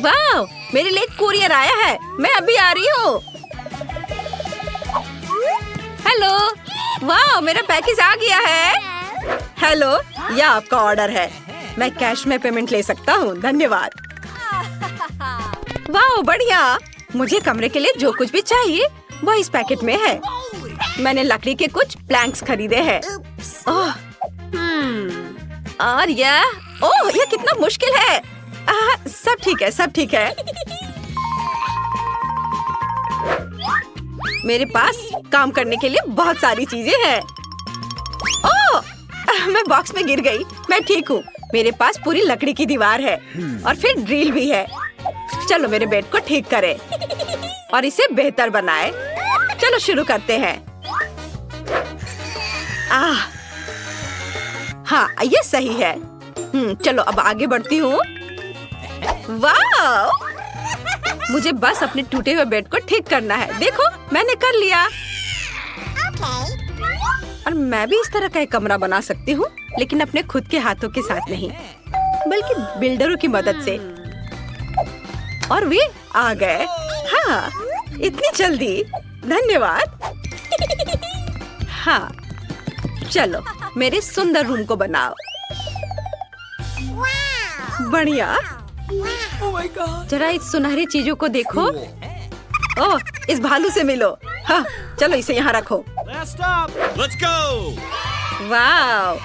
वाह, मेरे लिए कुरियर आया है। मैं अभी आ रही हूँ। हेलो, वाह, मेरा पैकेज आ गया है। हेलो, यह आपका ऑर्डर है। मैं कैश में पेमेंट ले सकता हूँ, धन्यवाद। वाह, बढ़िया। मुझे कमरे के लिए जो कुछ भी चाहिए वह इस पैकेट में है। मैंने लकड़ी के कुछ प्लैंक्स खरीदे हैं। और यह कितना मुश्किल है। सब ठीक है, सब ठीक है। मेरे पास काम करने के लिए बहुत सारी चीजें हैं। मैं बॉक्स में गिर गई। मैं ठीक हूँ। मेरे पास पूरी लकड़ी की दीवार है और फिर ड्रिल भी है। चलो मेरे बेड को ठीक करें और इसे बेहतर बनाए। चलो शुरू करते हैं। हाँ, ये सही है। चलो अब आगे बढ़ती हूँ। वाह! मुझे बस अपने टूटे हुए बेड को ठीक करना है। देखो, मैंने कर लिया। और मैं भी इस तरह का एक कमरा बना सकती हूँ, लेकिन अपने खुद के हाथों के साथ नहीं, बल्कि बिल्डरों की मदद से। और वे आ गए। हाँ, इतनी जल्दी, धन्यवाद। हाँ, चलो मेरे सुंदर रूम को बनाओ। बढ़िया। जरा इस सुनहरी चीजों को देखो। ओह, इस भालू से मिलो। हाँ, चलो इसे यहाँ रखो। Let's go! वाव!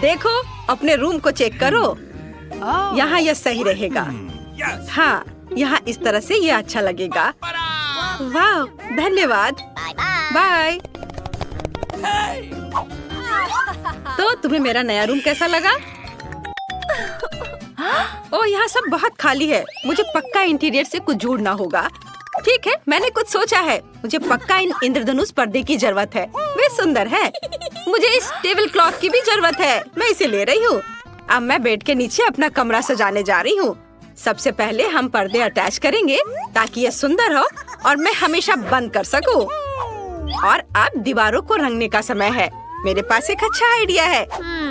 देखो, अपने रूम को चेक करो। यहाँ यह सही रहेगा। हाँ, यहाँ इस तरह से यह अच्छा लगेगा। वाह, धन्यवाद। बाय। तो तुम्हें मेरा नया रूम कैसा लगा? ओह, यहाँ सब बहुत खाली है। मुझे पक्का इंटीरियर से कुछ जोड़ना होगा। ठीक है, मैंने कुछ सोचा है। मुझे पक्का इन इंद्रधनुष पर्दे की जरूरत है। वे सुंदर है। मुझे इस टेबल क्लॉथ की भी जरूरत है। मैं इसे ले रही हूँ। अब मैं बेड के नीचे अपना कमरा सजाने जा रही हूँ। सबसे पहले हम पर्दे अटैच करेंगे ताकि यह सुंदर हो और मैं हमेशा बंद कर सकूँ। और अब दीवारों को रंगने का समय है। मेरे पास एक अच्छा आइडिया है।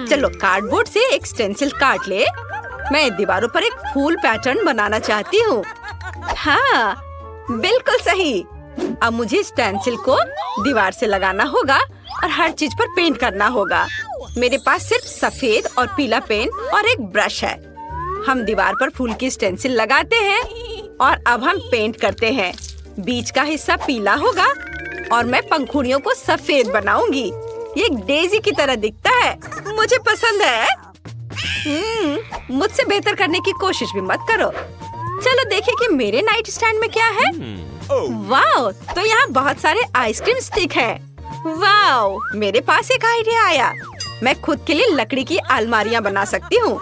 चलो कार्डबोर्ड से एक स्टेंसिल काट ले। मैं दीवारों पर एक फूल पैटर्न बनाना चाहती हूँ। हाँ, बिल्कुल सही। अब मुझे स्टेंसिल को दीवार से लगाना होगा और हर चीज पर पेंट करना होगा। मेरे पास सिर्फ सफेद और पीला पेन और एक ब्रश है। हम दीवार पर फूल की स्टेंसिल लगाते हैं और अब हम पेंट करते हैं। बीच का हिस्सा पीला होगा और मैं पंखुड़ियों को सफेद बनाऊंगी। ये एक डेजी की तरह दिखता है। मुझे पसंद है। मुझसे बेहतर करने की कोशिश भी मत करो। चलो देखें कि मेरे नाइट स्टैंड में क्या है। वाह, तो यहाँ बहुत सारे आइसक्रीम स्टिक हैं। वाह, मेरे पास एक आइडिया आया। मैं खुद के लिए लकड़ी की अलमारियाँ बना सकती हूँ।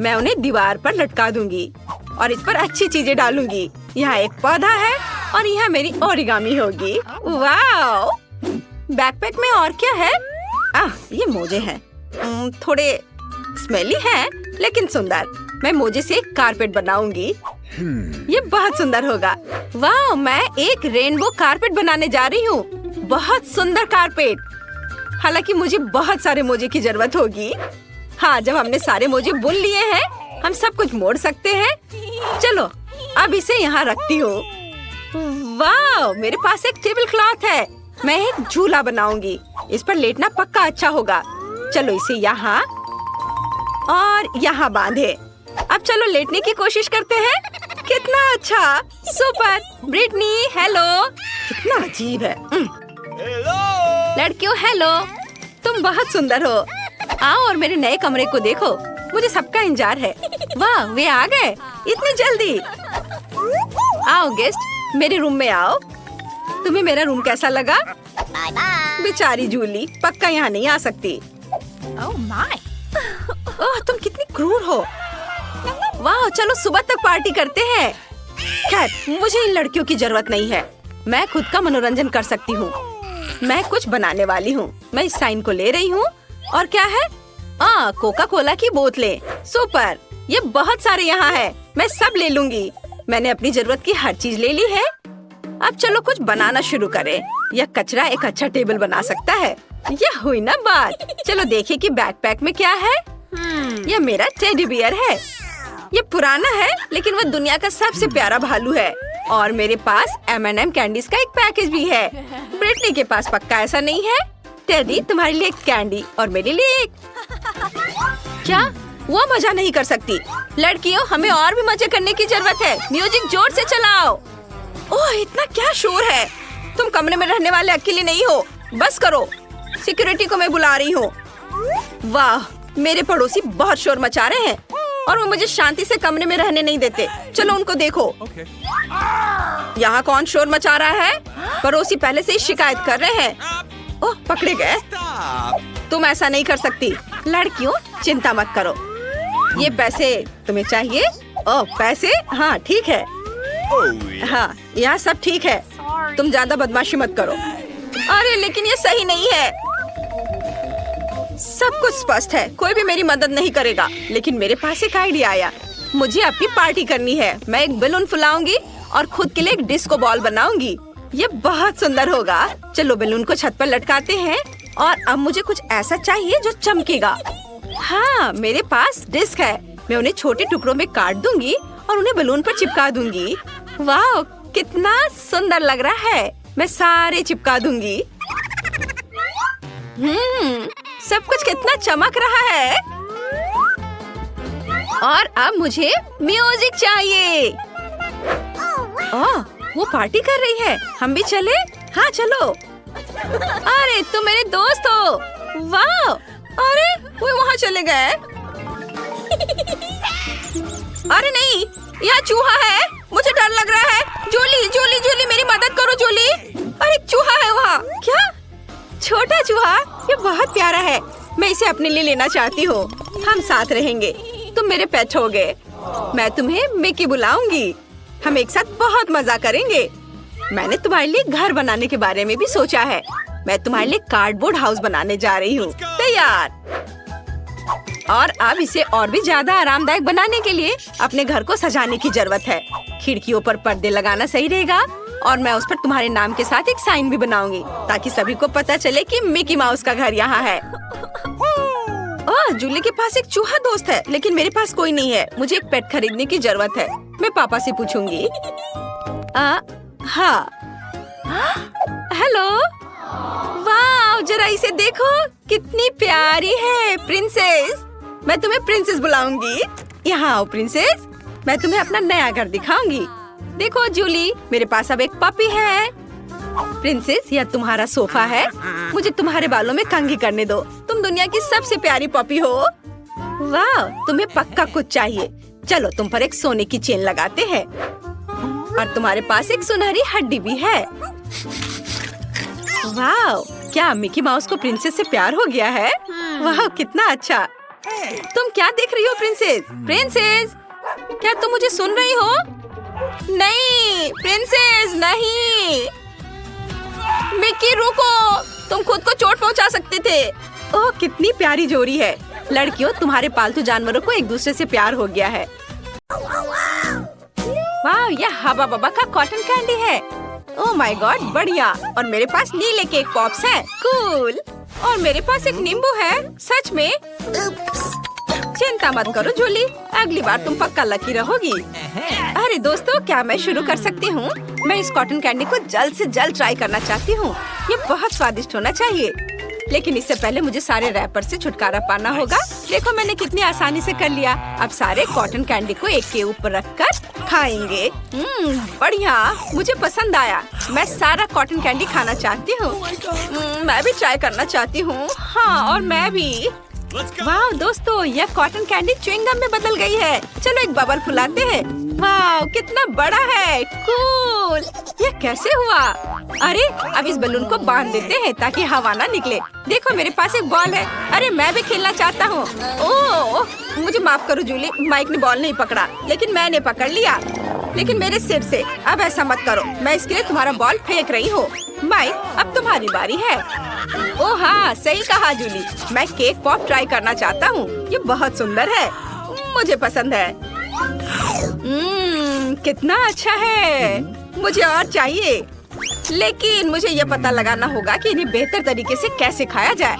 मैं उन्हें दीवार पर लटका दूंगी और इस पर अच्छी चीजें डालूंगी। यहाँ एक पौधा है और यहाँ मेरी ओरिगामी होगी। वाह! बैकपैक में और क्या है? ये मोजे हैं। थोड़े स्मेली हैं, लेकिन सुंदर। मैं मोजे से एक कारपेट बनाऊंगी। ये बहुत सुंदर होगा। वाह, मैं एक रेनबो कारपेट बनाने जा रही हूँ। बहुत सुंदर कारपेट। हालांकि मुझे बहुत सारे मोजे की जरूरत होगी। हाँ, जब हमने सारे मोजे बुन लिए हैं, हम सब कुछ मोड़ सकते हैं। चलो, अब इसे यहाँ रखती हूँ। वाह, मेरे पास एक टेबल क्लॉथ है। मैं एक झूला बनाऊंगी। इस पर लेटना पक्का अच्छा होगा। चलो इसे यहाँ और यहाँ बांधे। अब चलो लेटने की कोशिश करते हैं। कितना अच्छा, सुपर। Britney, hello. कितना अजीब है। लड़कियों, हेलो। तुम बहुत सुंदर हो। आओ और मेरे नए कमरे को देखो। मुझे सबका इंतजार है। वाह, वे आ गए इतनी जल्दी। आओ गेस्ट, मेरे रूम में आओ। तुम्हें मेरा रूम कैसा लगा? बेचारी जूली पक्का यहाँ नहीं आ सकती। ओह, तुम कितनी क्रूर हो। वाह, चलो सुबह तक पार्टी करते हैं। खैर, मुझे इन लड़कियों की जरूरत नहीं है। मैं खुद का मनोरंजन कर सकती हूँ। मैं कुछ बनाने वाली हूँ। मैं इस साइन को ले रही हूँ। और क्या है? कोका कोला की बोतलें। सुपर, ये बहुत सारे यहाँ है। मैं सब ले लूंगी। मैंने अपनी जरूरत की हर चीज ले ली है। अब चलो कुछ बनाना शुरू करें। यह कचरा एक अच्छा टेबल बना सकता है। यह हुई ना बात। चलो देखें कि बैकपैक में क्या है। यह मेरा टेडी बियर है। ये पुराना है लेकिन वह दुनिया का सबसे प्यारा भालू है। और मेरे पास M&M कैंडीज का एक पैकेज भी है। ब्रिटनी के पास पक्का ऐसा नहीं है। टेडी, तुम्हारे लिए एक कैंडी और मेरे लिए एक। क्या? वो मजा नहीं कर सकती। लड़कियों, हमें और भी मजे करने की जरूरत है। म्यूजिक जोर से चलाओ। ओह, इतना क्या शोर है। तुम कमरे में रहने वाले अकेले नहीं हो। बस करो, सिक्योरिटी को मैं बुला रही हूँ। वाह, मेरे पड़ोसी बहुत शोर मचा रहे हैं और वो मुझे शांति से कमरे में रहने नहीं देते। चलो उनको देखो। यहाँ कौन शोर मचा रहा है? पड़ोसी पहले से ही शिकायत कर रहे हैं। ओह, पकड़े गए। तुम ऐसा नहीं कर सकती। लड़कियों, चिंता मत करो। ये पैसे तुम्हें चाहिए? ओह, पैसे? हाँ, ठीक है। हाँ, यहाँ सब ठीक है। तुम ज्यादा बदमाशी मत करो। अरे लेकिन ये सही नहीं है। सब कुछ स्पष्ट है। कोई भी मेरी मदद नहीं करेगा। लेकिन मेरे पास एक आइडिया आया। मुझे अपनी पार्टी करनी है। मैं एक बैलून फुलाऊंगी और खुद के लिए एक डिस्को बॉल बनाऊंगी। ये बहुत सुंदर होगा। चलो बैलून को छत पर लटकाते हैं। और अब मुझे कुछ ऐसा चाहिए जो चमकेगा। हाँ, मेरे पास डिस्क है। मैं उन्हें छोटे टुकड़ों में काट दूंगी और उन्हें बैलून पर चिपका दूंगी। वाह, कितना सुंदर लग रहा है। मैं सारे चिपका दूंगी। सब कुछ कितना चमक रहा है। और अब मुझे म्यूजिक चाहिए। ओह, वो पार्टी कर रही है। हम भी चले? हाँ, चलो। अरे तुम मेरे दोस्त हो। वाह, अरे वो वहाँ चले गए। अरे नहीं, यहाँ चूहा है। मुझे डर लग रहा है। जूली, जूली, जूली, मेरी मदद करो जूली। अरे चूहा है वहाँ। क्या? छोटा चूहा? ये बहुत प्यारा है। मैं इसे अपने लिए लेना चाहती हूँ। हम साथ रहेंगे। तुम मेरे पेट हो गए। मैं तुम्हें मिकी बुलाऊंगी। हम एक साथ बहुत मजा करेंगे। मैंने तुम्हारे लिए घर बनाने के बारे में भी सोचा है। मैं तुम्हारे लिए कार्डबोर्ड हाउस बनाने जा रही हूँ। तैयार? और अब इसे और भी ज्यादा आरामदायक बनाने के लिए अपने घर को सजाने की जरूरत है। खिड़कियों पर पर्दे लगाना सही रहेगा और मैं उस पर तुम्हारे नाम के साथ एक साइन भी बनाऊंगी ताकि सभी को पता चले कि मिकी माउस का घर यहाँ है। ओह, जूली के पास एक चूहा दोस्त है लेकिन मेरे पास कोई नहीं है। मुझे एक पेट खरीदने की जरूरत है। मैं पापा से पूछूंगी। हाँ। हेलो। वाह, जरा इसे देखो, कितनी प्यारी है। प्रिंसेस, मैं तुम्हें प्रिंसेस बुलाऊंगी। यहाँ आओ प्रिंसेस, मैं तुम्हें अपना नया घर दिखाऊंगी। देखो जूली, मेरे पास अब एक पपी है। प्रिंसेस, यह तुम्हारा सोफा है। मुझे तुम्हारे बालों में कंघी करने दो। तुम दुनिया की सबसे प्यारी पपी हो। वाह, तुम्हें पक्का कुछ चाहिए। चलो तुम पर एक सोने की चेन लगाते हैं। और तुम्हारे पास एक सुनहरी हड्डी भी है। वाह, क्या मिकी माउस को प्रिंसेस से प्यार हो गया है? वाह, कितना अच्छा। तुम क्या देख रही हो प्रिंसेस? प्रिंसेस, क्या तुम मुझे सुन रही हो? नहीं प्रिंसेस, नहीं। मिकी रुको, तुम खुद को चोट पहुंचा सकते थे। ओह, कितनी प्यारी जोड़ी है। लड़कियों, तुम्हारे पालतू जानवरों को एक दूसरे से प्यार हो गया है। वाह, यह हवा बबा का कॉटन कैंडी है। ओह माय गॉड, बढ़िया। और मेरे पास नीले केक पॉप्स हैं। कूल। और मेरे पास एक नींबू है। सच में? चिंता मत करो जूली, अगली बार तुम पक्का लकी रहोगी। अरे दोस्तों, क्या मैं शुरू कर सकती हूँ? मैं इस कॉटन कैंडी को जल्द से जल्द ट्राई करना चाहती हूँ। ये बहुत स्वादिष्ट होना चाहिए। लेकिन इससे पहले मुझे सारे रैपर से छुटकारा पाना होगा। देखो मैंने कितनी आसानी से कर लिया। अब सारे कॉटन कैंडी को एक के ऊपर रखकर खाएंगे। बढ़िया, मुझे पसंद आया। मैं सारा कॉटन कैंडी खाना चाहती हूँ। मैं भी ट्राई करना चाहती हूँ। हाँ, और मैं भी। वाह दोस्तों, यह कॉटन कैंडी च्युइंगम में बदल गई है। चलो एक बबल फुलाते हैं। वाह, कितना बड़ा है। कूल। यह कैसे हुआ? अरे अब इस बलून को बांध देते हैं ताकि हवा ना निकले। देखो मेरे पास एक बॉल है। अरे मैं भी खेलना चाहता हूँ। ओह, मुझे माफ करो जूली, माइक ने बॉल नहीं पकड़ा लेकिन मैंने पकड़ लिया। लेकिन मेरे सिर से। अब ऐसा मत करो, मैं इसके लिए तुम्हारा बॉल फेंक रही हूँ। माइक, अब तुम्हारी बारी है। ओह हाँ, सही कहा जूली, मैं केक पॉप ट्राई करना चाहता हूँ। ये बहुत सुंदर है, मुझे पसंद है। कितना अच्छा है। मुझे और चाहिए, लेकिन मुझे ये पता लगाना होगा कि इन्हें बेहतर तरीके से कैसे खाया जाए।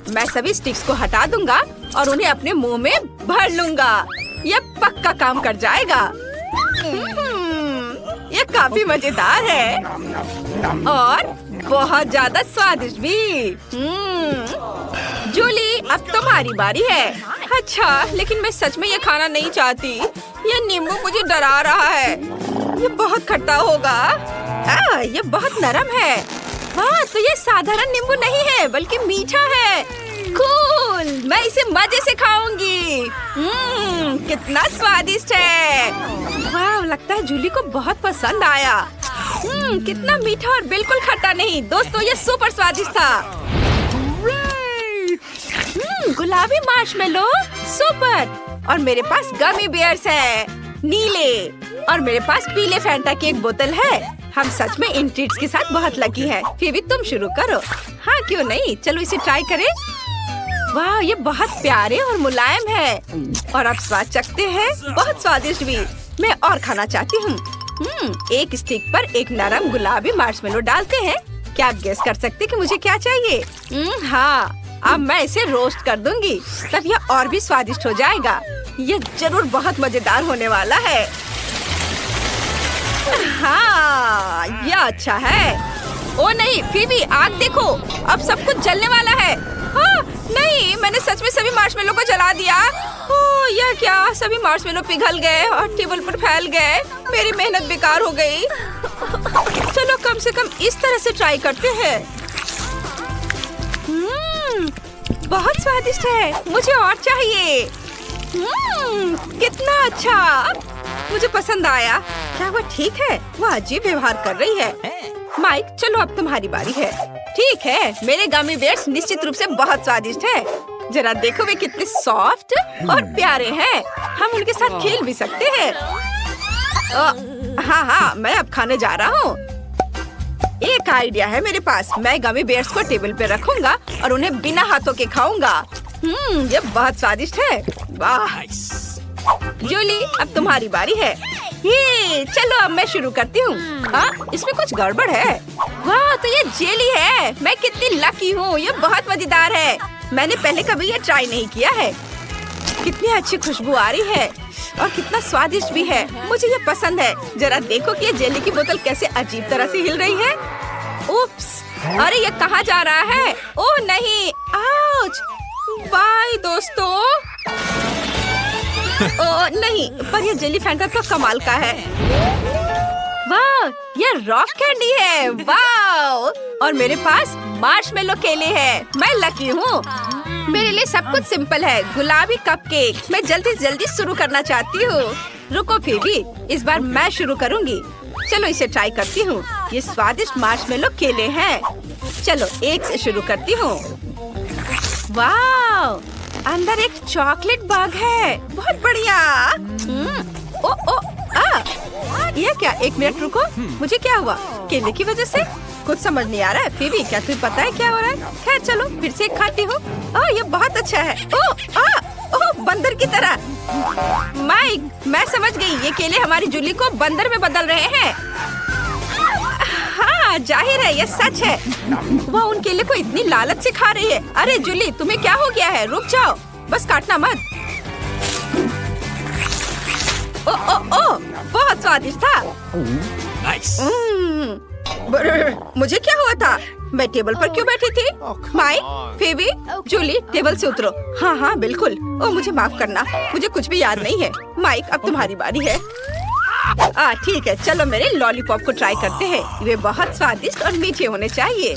मैं सभी स्टिक्स को हटा दूंगा और उन्हें अपने मुंह में भर लूंगा। ये पक्का काम कर जाएगा। ये काफी मजेदार है और बहुत ज्यादा स्वादिष्ट भी। जूली, अब तुम्हारी बारी है। अच्छा, लेकिन मैं सच में ये खाना नहीं चाहती। ये नींबू मुझे डरा रहा है। ये बहुत खट्टा होगा। ये बहुत नरम है। वाह, तो ये साधारण नींबू नहीं है बल्कि मीठा है। कूल, मैं इसे मजे से खाऊंगी। कितना स्वादिष्ट है। वाह, लगता है जूली को बहुत पसंद आया। कितना मीठा और बिल्कुल खट्टा नहीं। दोस्तों, ये सुपर स्वादिष्ट था। गुलाबी मार्शमेलो, सुपर। और मेरे पास गमी बियर्स है, नीले। और मेरे पास पीले फैंटा की एक बोतल है। हम सच में इन ट्रीट्स के साथ बहुत लकी हैं। फिर भी तुम शुरू करो। हाँ, क्यों नहीं, चलो इसे ट्राई करें। वाह, ये बहुत प्यारे और मुलायम है। और अब स्वाद चखते हैं। बहुत स्वादिष्ट भी। मैं और खाना चाहती हूँ। एक स्टिक पर एक नरम गुलाबी मार्शमेलो डालते हैं। क्या आप गेस कर सकते कि मुझे क्या चाहिए? हाँ, अब मैं इसे रोस्ट कर दूंगी, तब यह और भी स्वादिष्ट हो जाएगा। यह जरूर बहुत मजेदार होने वाला है। हाँ, यह अच्छा है। ओ नहीं, फिबी, आग देखो, अब सब कुछ जलने वाला है। हाँ, नहीं, मैंने सच में सभी मार्शमेलो को जला दिया। ओह, यह क्या? सभी मार्शमेलो पिघल गए और टेबल पर फैल गए। मेरी मेहनत बेकार हो गई। चलो कम से कम इस तरह से ट्राई करते हैं। बहुत स्वादिष्ट है। मुझे और चाहिए। कितना अच्छा, मुझे पसंद आया। क्या वो ठीक है? वो अजीब व्यवहार कर रही है। माइक, चलो अब तुम्हारी बारी है। ठीक है, मेरे गमी बेयर्स निश्चित रूप से बहुत स्वादिष्ट है। जरा देखो वे कितने सॉफ्ट और प्यारे हैं। हम उनके साथ खेल भी सकते हैं। हाँ, मैं अब खाने जा रहा हूँ। एक आइडिया है मेरे पास। मैं गमी बेयर्स को टेबल पे रखूंगा और उन्हें बिना हाथों के खाऊंगा। ये बहुत स्वादिष्ट है। वाह। जूली, अब तुम्हारी बारी है। ये चलो अब मैं शुरू करती हूँ। इसमें कुछ गड़बड़ है। वाह, तो ये जेली है। मैं कितनी लकी हूँ। ये बहुत मजेदार है। मैंने पहले कभी ये ट्राई नहीं किया है। कितनी अच्छी खुशबू आ रही है और कितना स्वादिष्ट भी है। मुझे ये पसंद है। जरा देखो कि ये जेली की बोतल कैसे अजीब तरह से हिल रही है। उप्स, अरे ये कहाँ जा रहा है? ओह नहीं, आउच। बाय दोस्तों। ओह नहीं, पर ये जेली फैंटा तो कमाल का है। वाह, ये रॉक कैंडी है। वाह, और मेरे पास मार्शमेलो केले हैं। मैं लकी हूँ। मेरे लिए सब कुछ सिंपल है। गुलाबी कपकेक। मैं जल्दी जल्दी शुरू करना चाहती हूँ। रुको फिबी, इस बार मैं शुरू करूँगी। चलो इसे ट्राई करती हूँ। ये स्वादिष्ट मार्शमेलो केले हैं। चलो एक से शुरू करती हूँ। वाह, अंदर एक चॉकलेट बग है। बहुत बढ़िया। ये क्या? एक मिनट रुको, मुझे क्या हुआ? केले की वजह से? कुछ समझ नहीं आ रहा है। फिबी, क्या तुम्हें पता है क्या हो रहा है? खैर चलो फिर से खाती हूँ। ये बहुत अच्छा है। बंदर की तरह। माइक, मैं समझ गई। ये केले हमारी जूली को बंदर में बदल रहे हैं। हाँ, जाहिर है ये सच है। वह उन केले को इतनी लालच से खा रही है। अरे जूली, तुम्हें क्या हो गया है? रुक जाओ, बस काटना मत। ओ, बहुत स्वादिष्ट था। Nice. मुझे क्या हुआ था? मैं टेबल पर क्यों बैठी थी? माइक, फेबी, जूली, टेबल से उतरो। हाँ, बिल्कुल। मुझे माफ करना, मुझे कुछ भी याद नहीं है। माइक, अब तुम्हारी बारी है। ठीक है, चलो मेरे लॉलीपॉप को ट्राई करते हैं। वे बहुत स्वादिष्ट और मीठे होने चाहिए।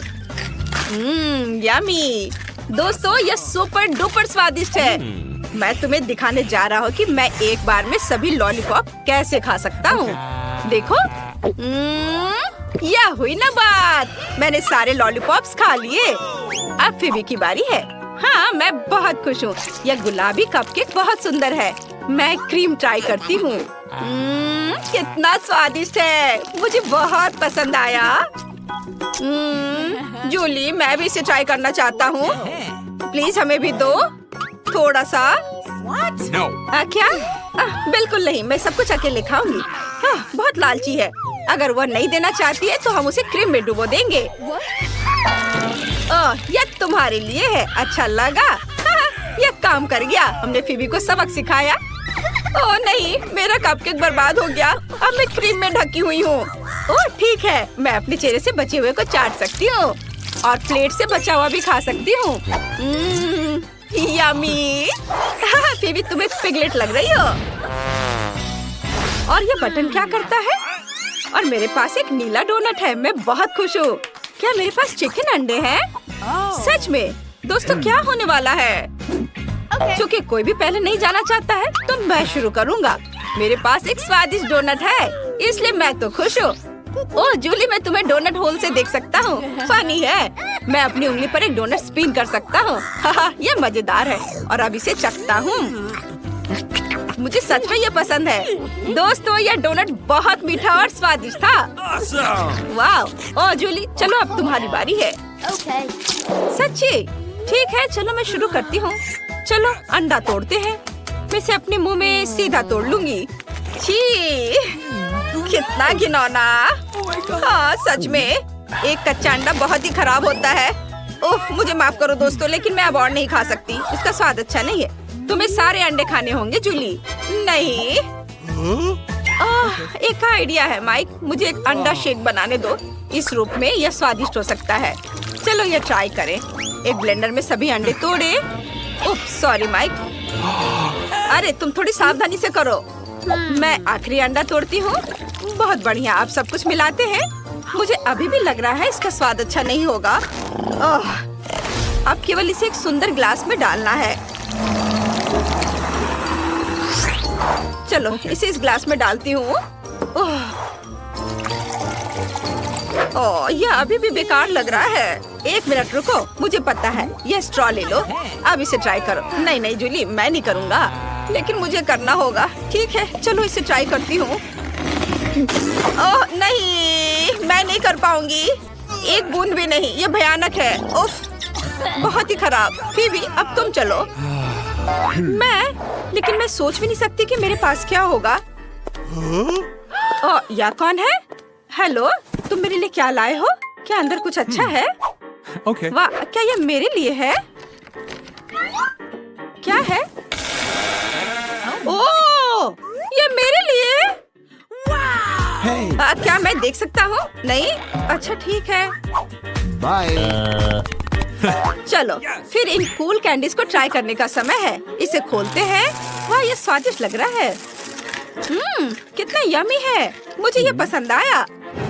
यम्मी। दोस्तों, ये सुपर डुपर स्वादिष्ट है। मैं तुम्हें दिखाने जा रहा हूँ कि मैं एक बार में सभी लॉलीपॉप कैसे खा सकता हूँ। देखो, यह हुई ना बात। मैंने सारे लॉलीपॉप्स खा लिए। अब फिबी की बारी है। हाँ, मैं बहुत खुश हूँ। यह गुलाबी कपकेक बहुत सुंदर है। मैं क्रीम ट्राई करती हूँ। कितना स्वादिष्ट है। मुझे बहुत पसंद आया। जूली, मैं भी इसे ट्राई करना चाहता हूँ। प्लीज हमें भी दो थोड़ा सा। No. क्या? बिल्कुल नहीं, मैं सब कुछ अकेले खाऊंगी। बहुत लालची है। अगर वह नहीं देना चाहती है तो हम उसे क्रीम में डुबो देंगे। यह तुम्हारे लिए है। अच्छा लगा? ये काम कर गया। हमने फीबी को सबक सिखाया। ओह नहीं, मेरा कपकेक बर्बाद हो गया। अब मैं क्रीम में ढकी हुई हूँ। ओह ठीक है, मैं अपने चेहरे से बचे हुए को चाट सकती हूँ और प्लेट से बचा हुआ भी खा सकती हूँ। यम्मी। फीबी तुम्हें पिगलेट लग रही हो। और ये बटन क्या करता है? और मेरे पास एक नीला डोनट है। मैं बहुत खुश हूँ। क्या मेरे पास चिकन अंडे हैं? सच में? दोस्तों क्या होने वाला है? क्योंकि कोई भी पहले नहीं जाना चाहता है तो मैं शुरू करूँगा। मेरे पास एक स्वादिष्ट डोनट है, इसलिए मैं तो खुश हूँ। ओह जूली, मैं तुम्हें डोनट होल से देख सकता हूँ। फनी है। मैं अपनी उंगली पर एक डोनट स्पिन कर सकता हूँ। ये मजेदार है। और अब इसे चखता हूँ। मुझे सच में ये पसंद है। दोस्तों यह डोनट बहुत मीठा और स्वादिष्ट था। वाह। ओह जूली, चलो अब तुम्हारी बारी है। सच्ची? ठीक है, चलो मैं शुरू करती हूँ। चलो अंडा तोड़ते हैं। मैं इसे अपने मुंह में सीधा तोड़ लूंगी। छी, कितना घिनौना। हाँ सच में, एक कच्चा अंडा बहुत ही खराब होता है। उफ, मुझे माफ करो दोस्तों, लेकिन मैं अब और नहीं खा सकती। इसका स्वाद अच्छा नहीं है। तुम्हें सारे अंडे खाने होंगे जूली। नहीं। एक आइडिया है माइक, मुझे एक अंडा शेक बनाने दो। इस रूप में यह स्वादिष्ट हो सकता है। चलो ये ट्राई करें। एक ब्लेंडर में सभी अंडे तोड़े। उफ, सॉरी माइक। अरे तुम थोड़ी सावधानी से करो। मैं आखिरी अंडा तोड़ती हूँ। बहुत बढ़िया। आप सब कुछ मिलाते हैं। मुझे अभी भी लग रहा है इसका स्वाद अच्छा नहीं होगा। अब केवल इसे एक सुंदर ग्लास में डालना है। चलो इसे इस ग्लास में डालती हूँ। ओह, यह अभी भी बेकार लग रहा है। एक मिनट रुको, मुझे पता है। यह स्ट्रॉ ले लो। अब इसे ट्राई करो। नहीं नहीं जूली, मैं नहीं करूँगा, लेकिन मुझे करना होगा। ठीक है, चलो इसे ट्राई करती हूँ। ओह नहीं, मैं नहीं कर पाऊंगी। एक बूंद भी नहीं। ये भयानक है। उफ, बहुत ही खराब। फीबी अब तुम चलो। लेकिन मैं सोच भी नहीं सकती कि मेरे पास क्या होगा। ओह, यह कौन है? हेलो, तुम मेरे लिए क्या लाए हो? क्या अंदर कुछ अच्छा है? Okay. वाह, क्या यह मेरे लिए है? क्या है? ओह, ये मेरे लिए? Hey. क्या मैं देख सकता हूँ? नहीं? अच्छा ठीक है। Bye. चलो फिर इन कूल कैंडीज को ट्राई करने का समय है। इसे खोलते हैं। वाह, ये स्वादिष्ट लग रहा है। कितना यमी है। मुझे ये पसंद आया।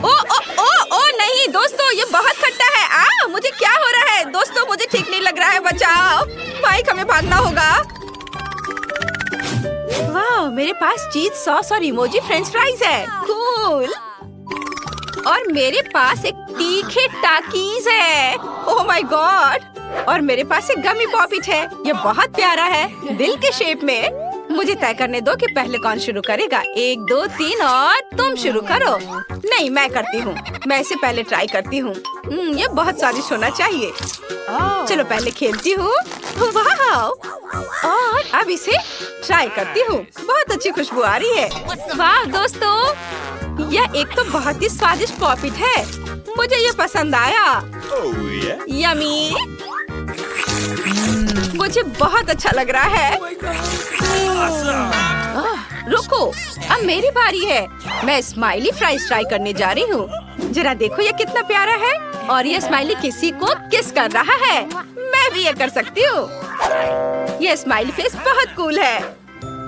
ओ ओ ओ ओ नहीं दोस्तों, ये बहुत खट्टा है। मुझे क्या हो रहा है? दोस्तों मुझे ठीक नहीं लग रहा है। बचाओ माइक, हमें भागना होगा। वाह, मेरे पास चीज सॉस और इमोजी फ्रेंच फ्राइज है। कूल। और मेरे पास एक तीखे टाकीज है। Oh my God. और मेरे पास एक गमी पॉपिट है। ये बहुत प्यारा है, दिल के शेप में। मुझे तय करने दो कि पहले कौन शुरू करेगा। 1 2 3 और तुम शुरू करो। नहीं, मैं करती हूँ। मैं इसे पहले ट्राई करती हूँ। ये बहुत स्वादिष्ट होना चाहिए। चलो पहले खेलती हूँ। वाह, और अब इसे ट्राई करती हूँ। बहुत अच्छी खुशबू आ रही है। वाह दोस्तों, यह एक तो बहुत ही स्वादिष्ट पॉपिट है। मुझे ये पसंद आया। यमी। मुझे बहुत अच्छा लग रहा है। रुको, अब मेरी बारी है। मैं स्माइली फ्राइज ट्राई करने जा रही हूँ। जरा देखो ये कितना प्यारा है। और ये स्माइली किसी को किस कर रहा है। मैं भी ये कर सकती हूँ। ये स्माइली फेस बहुत कूल है।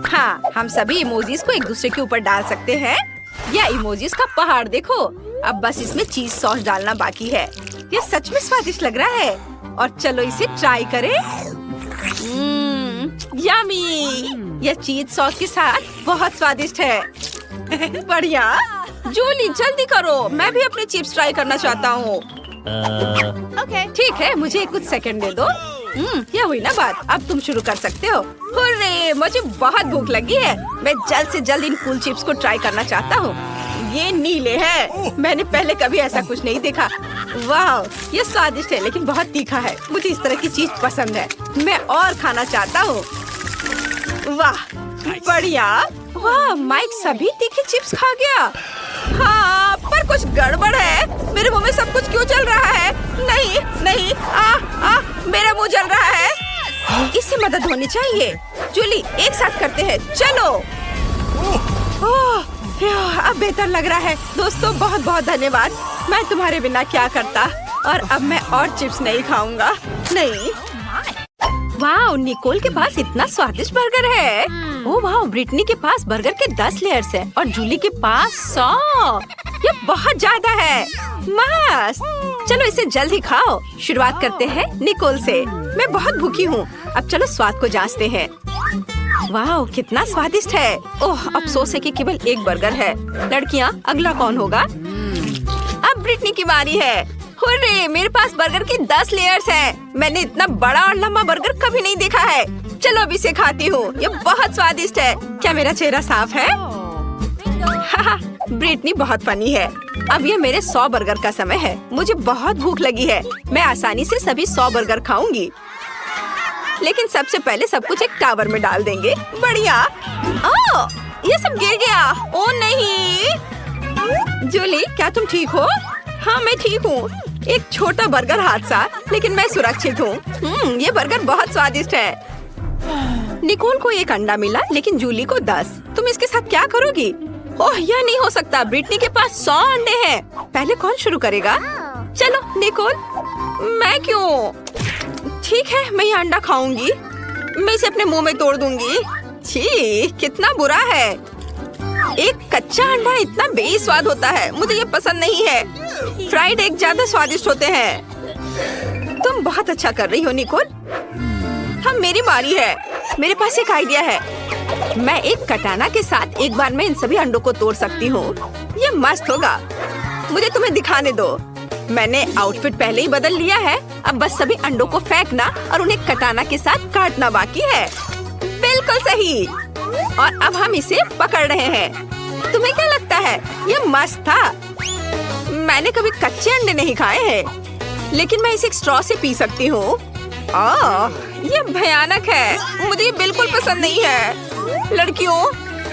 हाँ, हम सभी इमोजीज को एक दूसरे के ऊपर डाल सकते हैं। यह इमोजीज का पहाड़ देखो। अब बस इसमें चीज सॉस डालना बाकी है। ये सच में स्वादिष्ट लग रहा है। और चलो इसे ट्राई करें। यमी। यह चीज सॉस के साथ बहुत स्वादिष्ट है। बढ़िया। जूली जल्दी करो, मैं भी अपने चिप्स ट्राई करना चाहता हूँ। ठीक है, मुझे कुछ सेकंड दे दो। यह हुई ना बात। अब तुम शुरू कर सकते हो। हुर्रे, मुझे बहुत भूख लगी है। मैं जल्द से जल्द इन कूल चिप्स को ट्राई करना चाहता हूँ। ये नीले हैं। मैंने पहले कभी ऐसा कुछ नहीं देखा। वाह, ये स्वादिष्ट है लेकिन बहुत तीखा है। मुझे इस तरह की चीज पसंद है। मैं और खाना चाहता हूँ। वाह, बढ़िया। वाह, माइक सभी तीखे चिप्स खा गया। हाँ, पर कुछ गड़बड़ है। मेरे मुंह में सब कुछ क्यों जल रहा है? नहीं नहीं, मेरा मुंह जल रहा है। इससे मदद होनी चाहिए। जूली, एक साथ करते हैं, चलो। अब बेहतर लग रहा है। दोस्तों, बहुत बहुत धन्यवाद। मैं तुम्हारे बिना क्या करता। और अब मैं और चिप्स नहीं खाऊंगा। नहीं। वाह, निकोल के पास इतना स्वादिष्ट बर्गर है। ओह वाह, ब्रिटनी के पास बर्गर के 10 लेयर्स हैं और जूली के पास 100। ये बहुत ज्यादा है। मस्त। चलो इसे जल्दी खाओ। शुरुआत करते हैं निकोल से। मैं बहुत भूखी हूँ। अब चलो स्वाद को जांचते हैं। वाह, कितना स्वादिष्ट है। ओह, अफसोस है कि केवल एक बर्गर है। लड़कियाँ, अगला कौन होगा? अब ब्रिटनी की बारी है। हुर्रे, मेरे पास बर्गर की 10 लेयर्स हैं। मैंने इतना बड़ा और लंबा बर्गर कभी नहीं देखा है। चलो अब इसे खाती हूँ। ये बहुत स्वादिष्ट है। क्या मेरा चेहरा साफ है? ब्रिटनी बहुत फनी है। अब ये मेरे 100 बर्गर का समय है। मुझे बहुत भूख लगी है। मैं आसानी से सभी 100 बर्गर खाऊंगी। लेकिन सबसे पहले सब कुछ एक टावर में डाल देंगे। बढ़िया। ओह, ये सब गिर गया। ओह नहीं। जूली, क्या तुम ठीक हो? हाँ, मैं ठीक हूँ। एक छोटा बर्गर हादसा, लेकिन मैं सुरक्षित हूँ। ये बर्गर बहुत स्वादिष्ट है। निकोल को एक अंडा मिला, लेकिन जूली को 10। तुम इसके साथ क्या करोगी? ओह, यह नहीं हो सकता। ब्रिटनी के पास 100 अंडे हैं। पहले कौन शुरू करेगा? चलो निकोल। मैं क्यों? ठीक है, मैं ये अंडा खाऊंगी। मैं इसे अपने मुंह में तोड़ दूंगी। छी, कितना बुरा है। एक कच्चा अंडा इतना बेस्वाद होता है। मुझे ये पसंद नहीं है। फ्राइड एग ज्यादा स्वादिष्ट होते हैं। तुम बहुत अच्छा कर रही हो निकोल। हम मेरी बारी है। मेरे पास एक आइडिया है। मैं एक कटाना के साथ एक बार में इन सभी अंडों को तोड़ सकती हूँ। ये मस्त होगा। मुझे तुम्हें दिखाने दो। मैंने आउटफिट पहले ही बदल लिया है। अब बस सभी अंडों को फेंकना और उन्हें कटाना के साथ काटना बाकी है। बिल्कुल सही। और अब हम इसे पकड़ रहे हैं। तुम्हें क्या लगता है? ये मस्त था। मैंने कभी कच्चे अंडे नहीं खाए हैं, लेकिन मैं इसे एक स्ट्रॉ से पी सकती हूँ। ये भयानक है। मुझे ये बिल्कुल पसंद नहीं है। लड़कियों,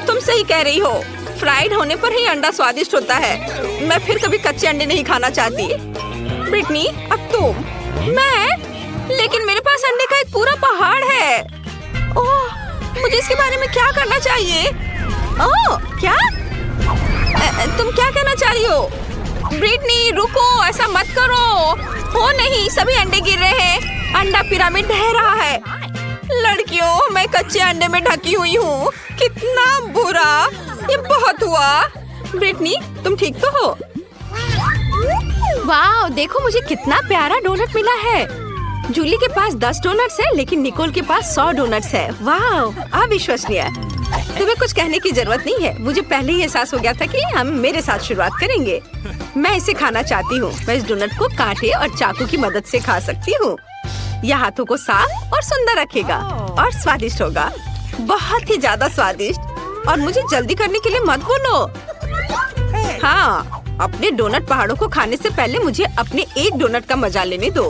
तुम सही कह रही हो। फ्राइड होने पर ही अंडा स्वादिष्ट होता है। मैं फिर कभी कच्चे अंडे नहीं खाना चाहती। ब्रिटनी, अब तुम। मैं? लेकिन मेरे पास अंडे का एक पूरा पहाड़ है। ओह, मुझे इसके बारे में क्या करना चाहिए? ओह, क्या? तुम क्या कहना चाह रही हो? ब्रिटनी, रुको, ऐसा मत करो। ओ नहीं, सभी अंडे गिर रहे हैं। अंडा पिरामिड ढह रहा है। लड़कियों, मैं कच्चे अंडे में ढकी हुई हूँ। कितना बुरा। ये बहुत हुआ। ब्रिटनी, तुम ठीक तो हो? वाह, देखो मुझे कितना प्यारा डोनट मिला है। जूली के पास 10 डोनट्स है, लेकिन निकोल के पास 100 डोनट्स है। वाह, अविश्वसनीय। तुम्हें कुछ कहने की जरूरत नहीं है। मुझे पहले ही एहसास हो गया था कि हम मेरे साथ शुरुआत करेंगे। मैं इसे खाना चाहती हूँ। मैं इस डोनट को कांटे और चाकू की मदद से खा सकती हूँ। यह हाथों को साफ और सुंदर रखेगा और स्वादिष्ट होगा। बहुत ही ज्यादा स्वादिष्ट। और मुझे जल्दी करने के लिए मत बोलो। हाँ, अपने डोनट पहाड़ों को खाने से पहले मुझे अपने एक डोनट का मजा लेने दो।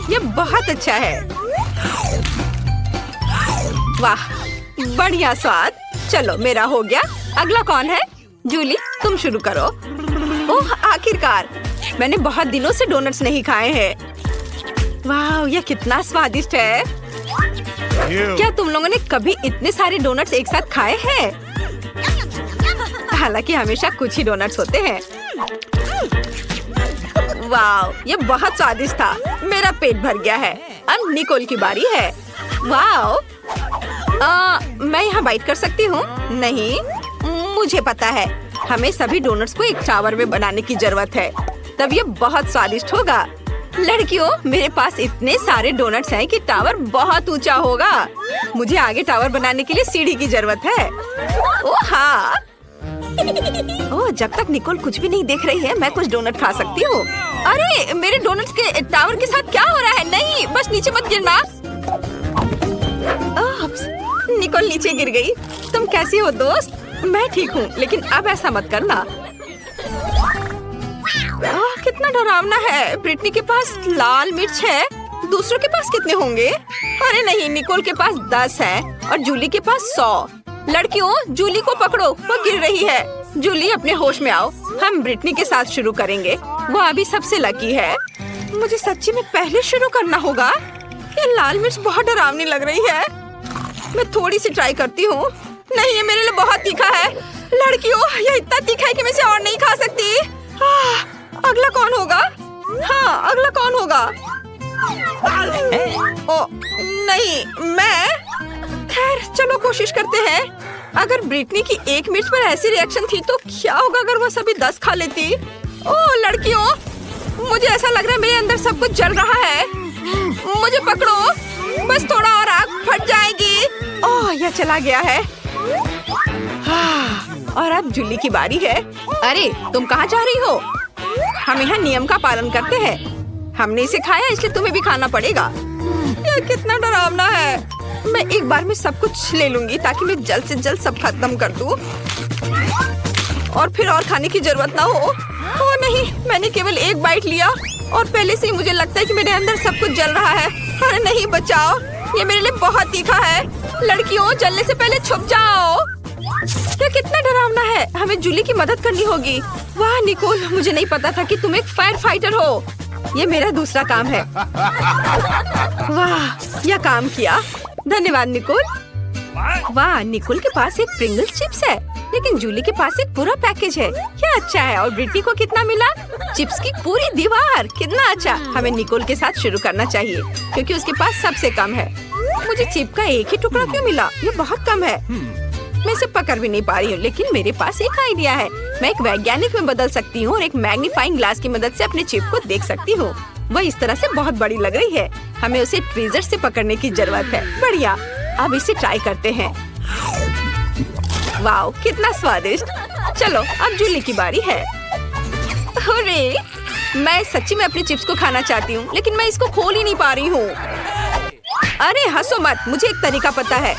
ये बहुत अच्छा है। वाह, बढ़िया स्वाद। चलो, मेरा हो गया। अगला कौन है? जूली, तुम शुरू करो। ओह, आखिरकार। मैंने बहुत दिनों से डोनट्स नहीं खाए हैं। वाह, यह कितना स्वादिष्ट है। क्या तुम लोगों ने कभी इतने सारे डोनट्स एक साथ खाए हैं? हालांकि हमेशा कुछ ही डोनट्स होते हैं। वाह, ये बहुत स्वादिष्ट था। मेरा पेट भर गया है। अब निकोल की बारी है। वाह, मैं यहाँ बाइट कर सकती हूँ? नहीं, मुझे पता है। हमें सभी डोनट्स को एक टावर में बनाने की जरूरत है। तब ये बहुत स्वादिष्ट होगा। लड़कियों, मेरे पास इतने सारे डोनट्स हैं कि टावर बहुत ऊंचा होगा। मुझे आगे टावर बनाने के लिए सीढ़ी की जरूरत है। ओह हाँ। ओह, जब तक निकोल कुछ भी नहीं देख रही है, मैं कुछ डोनट खा सकती हूँ। अरे, मेरे डोनट्स के टावर के साथ क्या हो रहा है? नहीं, बस नीचे मत गिरना। निकोल नीचे गिर गई। तुम कैसी हो दोस्त? मैं ठीक हूँ, लेकिन अब ऐसा मत करना। कितना डरावना है। ब्रिटनी के पास लाल मिर्च है। दूसरों के पास कितने होंगे? अरे नहीं, निकोल के पास 10 है और जूली के पास 100। लड़कियों, जूली को पकड़ो, वो गिर रही है। जूली, अपने होश में आओ। हम ब्रिटनी के साथ शुरू करेंगे। वो अभी सबसे लकी है। मुझे सच्ची में पहले शुरू करना होगा। ये लाल मिर्च बहुत डरावनी लग रही है। मैं थोड़ी सी ट्राई करती हूँ। नहीं, ये मेरे लिए बहुत तीखा है। लड़कियों, ये इतना तीखा है कि मैं इसे और नहीं खा सकती। अगला कौन होगा? हाँ, अगला कौन होगा? ओ नहीं, मैं। खैर, चलो कोशिश करते हैं। अगर ब्रिटनी की एक मिर्च पर ऐसी रिएक्शन थी तो क्या होगा अगर वो सभी 10 खा लेती? ओह लड़कियों, मुझे ऐसा लग रहा है मेरे अंदर सब कुछ जल रहा है। मुझे पकड़ो, बस थोड़ा और आग फट जाएगी। ओह, यह चला गया है। और अब जूली की बारी है। अरे, तुम कहाँ जा रही हो? हम यहाँ नियम का पालन करते हैं। हमने इसे खाया इसलिए तुम्हें भी खाना पड़ेगा। यह कितना डरावना है। मैं एक बार में सब कुछ ले लूंगी ताकि मैं जल्द से जल्द सब खत्म कर दूं और फिर और खाने की जरूरत ना हो। ओ नहीं, मैंने केवल एक बाइट लिया और पहले से ही मुझे लगता है कि मेरे अंदर सब कुछ जल रहा है। अरे नहीं, बचाओ, ये मेरे लिए बहुत तीखा है। लड़कियों, जलने से पहले छुप जाओ। ये कितना डरावना है। हमें जूली की मदद करनी होगी। वाह निकोल, मुझे नहीं पता था कि तुम एक फायर फाइटर हो। ये मेरा दूसरा काम है। वाह, यह काम किया। धन्यवाद निकोल। वाह, निकोल के पास एक प्रिंगल्स चिप्स है, लेकिन जूली के पास एक पूरा पैकेज है। क्या अच्छा है। और ब्रिटनी को कितना मिला? चिप्स की पूरी दीवार। कितना अच्छा। हमें निकोल के साथ शुरू करना चाहिए क्योंकि उसके पास सबसे कम है। मुझे चिप का एक ही टुकड़ा क्यों मिला? ये बहुत कम है। मैं इसे पकड़ भी नहीं पा रही हूँ, लेकिन मेरे पास एक आइडिया है। मैं एक वैज्ञानिक में बदल सकती हूँ और एक मैग्नीफाइंग ग्लास की मदद से अपने चिप को देख सकती हूँ। वह इस तरह से बहुत बड़ी लग रही है। हमें उसे ट्वीजर से पकड़ने की जरूरत है। बढ़िया, अब इसे ट्राई करते हैं। वाओ, कितना स्वादिष्ट। चलो, अब जूली की बारी है। अरे, मैं सच्ची में अपने चिप्स को खाना चाहती हूँ, लेकिन मैं इसको खोल ही नहीं पा रही हूँ। अरे हंसो मत, मुझे एक तरीका पता है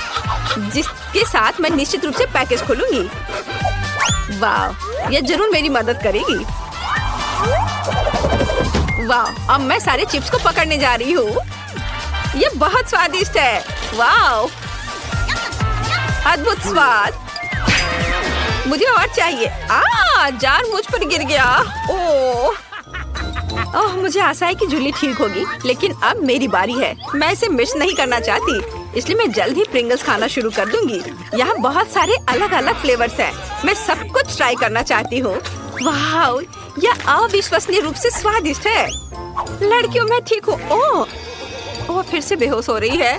जिसके साथ मैं निश्चित रूप से पैकेज खोलूंगी। वाह, यह जरूर मेरी मदद करेगी। वाह, अब मैं सारे चिप्स को पकड़ने जा रही हूँ। ये बहुत स्वादिष्ट है। वाह, अद्भुत स्वाद। मुझे और चाहिए। जार मुझ पर गिर गया। ओह, मुझे आशा है कि जूली ठीक होगी, लेकिन अब मेरी बारी है। मैं इसे मिस नहीं करना चाहती, इसलिए मैं जल्द ही प्रिंगल्स खाना शुरू कर दूंगी। यहाँ बहुत सारे अलग अलग फ्लेवर्स हैं। मैं सब कुछ ट्राई करना चाहती हूँ। वाह, यह अविश्वसनीय रूप से स्वादिष्ट है। लड़कियों, मैं ठीक हूँ। ओह, फिर से बेहोश हो रही है।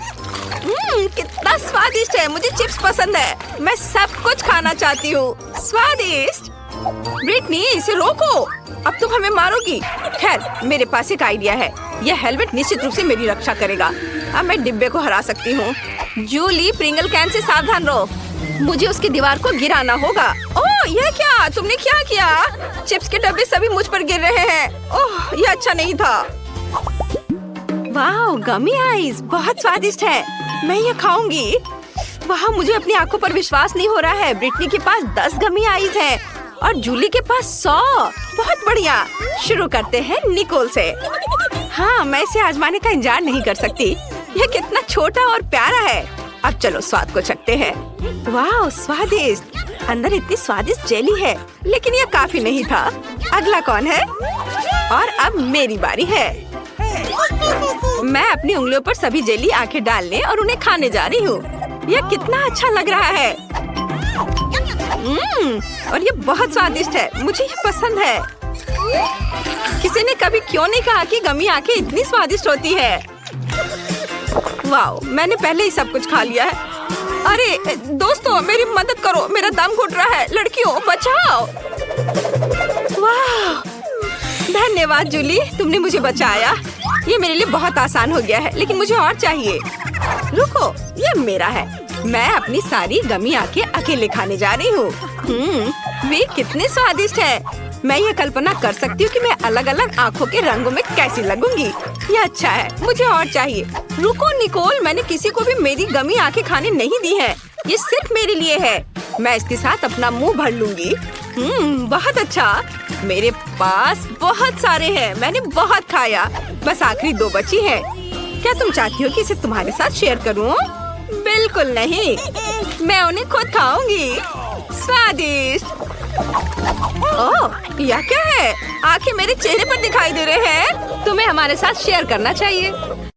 कितना स्वादिष्ट है। मुझे चिप्स पसंद है। मैं सब कुछ खाना चाहती हूँ। स्वादिष्ट। ब्रिटनी, इसे रोको। अब तुम हमें मारोगी। खैर, मेरे पास एक आइडिया है। यह हेलमेट निश्चित रूप से मेरी रक्षा करेगा। अब मैं डिब्बे को हरा सकती हूँ। जूली, प्रिंगल कैन से सावधान रहो। मुझे उसकी दीवार को गिराना होगा। ओह, यह क्या? तुमने क्या किया? चिप्स के डब्बे सभी मुझ पर गिर रहे हैं। ओह, यह अच्छा नहीं था। वाह, गमी आइस बहुत स्वादिष्ट है। मैं ये खाऊंगी। वाह, मुझे अपनी आंखों पर विश्वास नहीं हो रहा है। ब्रिटनी के पास 10 गमी आइस है और जूली के पास 100। बहुत बढ़िया। शुरू करते हैं निकोल से। हाँ, मैं इसे आजमाने का इंतजार नहीं कर सकती। यह कितना छोटा और प्यारा है। अब चलो स्वाद को चखते हैं। वाह, स्वादिष्ट। अंदर इतनी स्वादिष्ट जेली है, लेकिन यह काफी नहीं था। अगला कौन है? और अब मेरी बारी है। मैं अपनी उंगलियों पर सभी जेली आंखें डालने और उन्हें खाने जा रही हूँ। यह कितना अच्छा लग रहा है। और ये बहुत स्वादिष्ट है। मुझे ये पसंद है। किसी ने कभी क्यों नहीं कहा कि गमी आंखें इतनी स्वादिष्ट होती है। वाह, मैंने पहले ही सब कुछ खा लिया है। अरे दोस्तों, मेरी मदद करो, मेरा दम घुट रहा है। लड़कियों, बचाओ। वाह, धन्यवाद जूली, तुमने मुझे बचाया। ये मेरे लिए बहुत आसान हो गया है, लेकिन मुझे और चाहिए। रुको, ये मेरा है। मैं अपनी सारी गमी आंखें अकेले खाने जा रही हूँ। वे कितने स्वादिष्ट है। मैं ये कल्पना कर सकती हूँ कि मैं अलग अलग आँखों के रंगों में कैसी लगूंगी। ये अच्छा है, मुझे और चाहिए। रुको निकोल, मैंने किसी को भी मेरी गमी आंखें खाने नहीं दी है। ये सिर्फ मेरे लिए है। मैं इसके साथ अपना मुंह भर लूंगी। बहुत अच्छा। मेरे पास बहुत सारे हैं। मैंने बहुत खाया। बस आखिरी 2 बची हैं। क्या तुम चाहती हो कि इसे तुम्हारे साथ शेयर करूं? बिल्कुल नहीं, मैं उन्हें खुद खाऊंगी। स्वादिष्ट। ओह, यह क्या है? आंखें मेरे चेहरे पर दिखाई दे रहे हैं। तुम्हें हमारे साथ शेयर करना चाहिए।